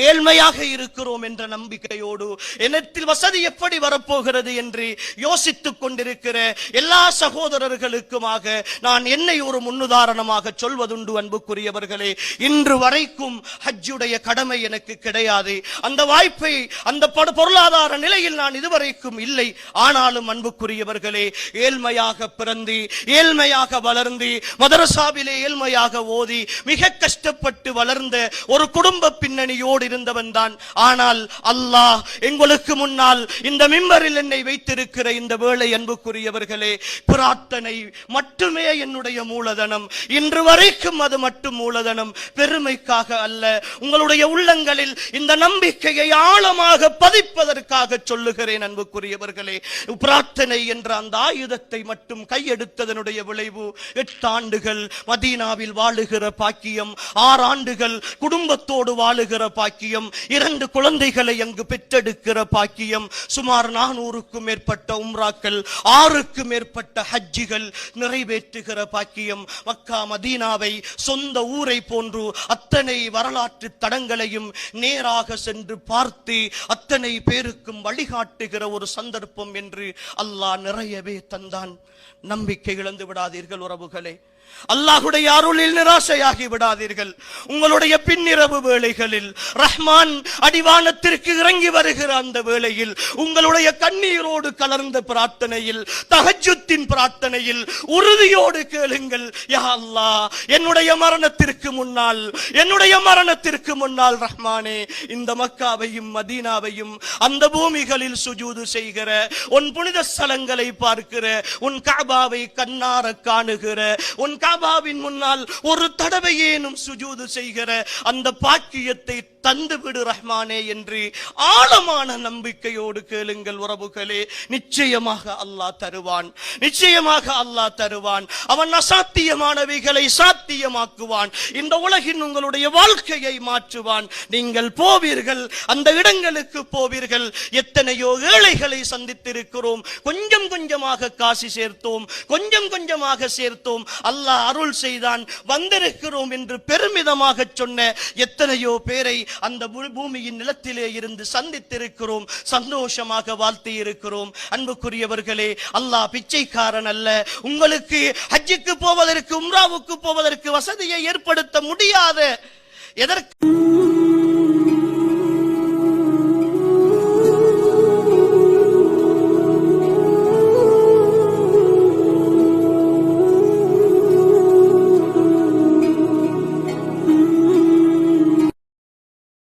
ஏழ்மையாக இருக்கிறோம் என்ற நம்பிக்கையோடு என்னத்தில் வசதி எப்படி வரப்போகிறது என்று யோசித்துக் கொண்டிருக்கிற எல்லா சகோதரர்களுக்குமாக நான் என்னை ஒரு முன்னுதாரணமாக சொல்வதுண்டு. அன்புக்குரியவர்களே, இன்று வரைக்கும் ஹஜ்ஜுடைய கடமை எனக்கு கிடையாது. அந்த வாய்ப்பை அந்த பொருளாதார நிலையில் நான் இதுவரைக்கும் இல்லை. ஆனாலும் அன்புக்குரியவர்களே, ஏழ்மையாக பிறந்து ஏழ்மையாக வளர்ந்து மதரசாவிலே ஏழ்மையாக ஓதி மிக கஷ்டப்பட்டு வளர்ந்த ஒரு குடும்ப பின்னணியோடு இருந்தவன் தான். ஆனால் அல்லாஹ் எங்களுக்கு முன்னால் இந்த மிம்பரில் என்னை வைத்திருக்கிற இந்த வேளை அன்புக்குரியவர்களே, பிரார்த்தனை மட்டுமே என்னுடைய மூலதனம். இன்று வரைக்கும் அது மட்டும் மூலதனம், பெருமைக்காக அல்ல. உங்களுடைய உள்ளங்களில் இந்த நம்பிக்கையை ஆழமாக பதிப்பதற்காக சொல்லுகிறேன் அன்புக்குரியவர்களே. பிரார்த்தனை என்ற அந்த ஆயுதத்தை மட்டும் கையெடுத்ததனுடைய விளைவு 8 ஆண்டுகள் மதீனாவில் வாழுகிற பாக்கியம், 6 ஆண்டுகள் குடும்பத்தோடு வாழுகிற பாக்கியம், 2 குழந்தைகளை அங்கு பெற்றெடுக்கிற பாக்கியம், சுமார் 400க்கும் மேற்பட்ட உம்ராக்கள், 6க்கும் மேற்பட்ட ஹஜ்ஜிகள் நிறைவேற்றுகிற பாக்கியம், மக்கா மதீனாவை சொந்த ஊரை போன்று அத்தனை வரலாற்று தடங்களையும் நேராக சென்று பார்த்து அத்தனை பேருக்கும் வழிகாட்டுகிற ஒரு சந்தர்ப்பம் என்று அல்லாஹ் நிறையவே தந்தான். நம்பிக்கை இழந்து விடாதீர்கள் உறவுகளே. அல்லாஹுடைய அருளில் நிராசையாகி விடாதீர்கள். உங்களுடைய பின்னிரவு வேளைகளில் ரஹ்மான் அடிவானத்திற்கு இறங்கி வருகிற அந்த வேளையில் உங்களுடைய கண்ணீரோடு கலர்ந்த பிரார்த்தனையில், தஹஜ்ஜுத்தின் பிரார்த்தனையில் உறுதியோடு கேளுங்கள், யா அல்லாஹ், என்னுடைய மரணத்திற்கு முன்னால் ரஹ்மானே, இந்த மக்காவையும் மதீனாவையும் அந்த பூமிகளில் சுஜூது செய்கிற, உன் புனித ஸ்தலங்களை பார்க்கிற, உன் கஅபாவை கண்ணார காணுகிற, உன் கஅபாவின் முன்னால் ஒரு தடவையேனும் சுஜூது செய்கிற அந்த பாக்கியத்தை தந்து விடு ரஹ்மானே என்று ஆழமான நம்பிக்கையோடு கேளுங்கள் உறவுகளே. நிச்சயமாக அல்லாஹ் தருவான், நிச்சயமாக அல்லாஹ் தருவான். அவன் அசாத்தியமானவைகளை சாத்தியமாக்குவான். இந்த உலகின் உங்களுடைய வாழ்க்கையை மாற்றுவான். நீங்கள் போவீர்கள், அந்த இடங்களுக்கு போவீர்கள். எத்தனையோ ஏழைகளை சந்தித்திருக்கிறோம். கொஞ்சம் கொஞ்சமாக காசு சேர்த்தோம், கொஞ்சம் கொஞ்சமாக சேர்த்தோம், அல்லாஹ் அருள் செய்தான், வந்திருக்கிறோம் என்று பெருமிதமாக சொன்ன எத்தனையோ பேரை அந்த பூமியின் நிலத்திலே இருந்து சந்தித்திருக்கிறோம், சந்தோஷமாக வாழ்த்தி இருக்கிறோம். அன்புக்குரியவர்களே, அல்லாஹ் பிச்சைக்காரன் அல்ல. உங்களுக்கு ஹஜ்ஜுக்கு போவதற்கு, உம்ராவுக்கு போவதற்கு வசதியை ஏற்படுத்த முடியாத எதற்கு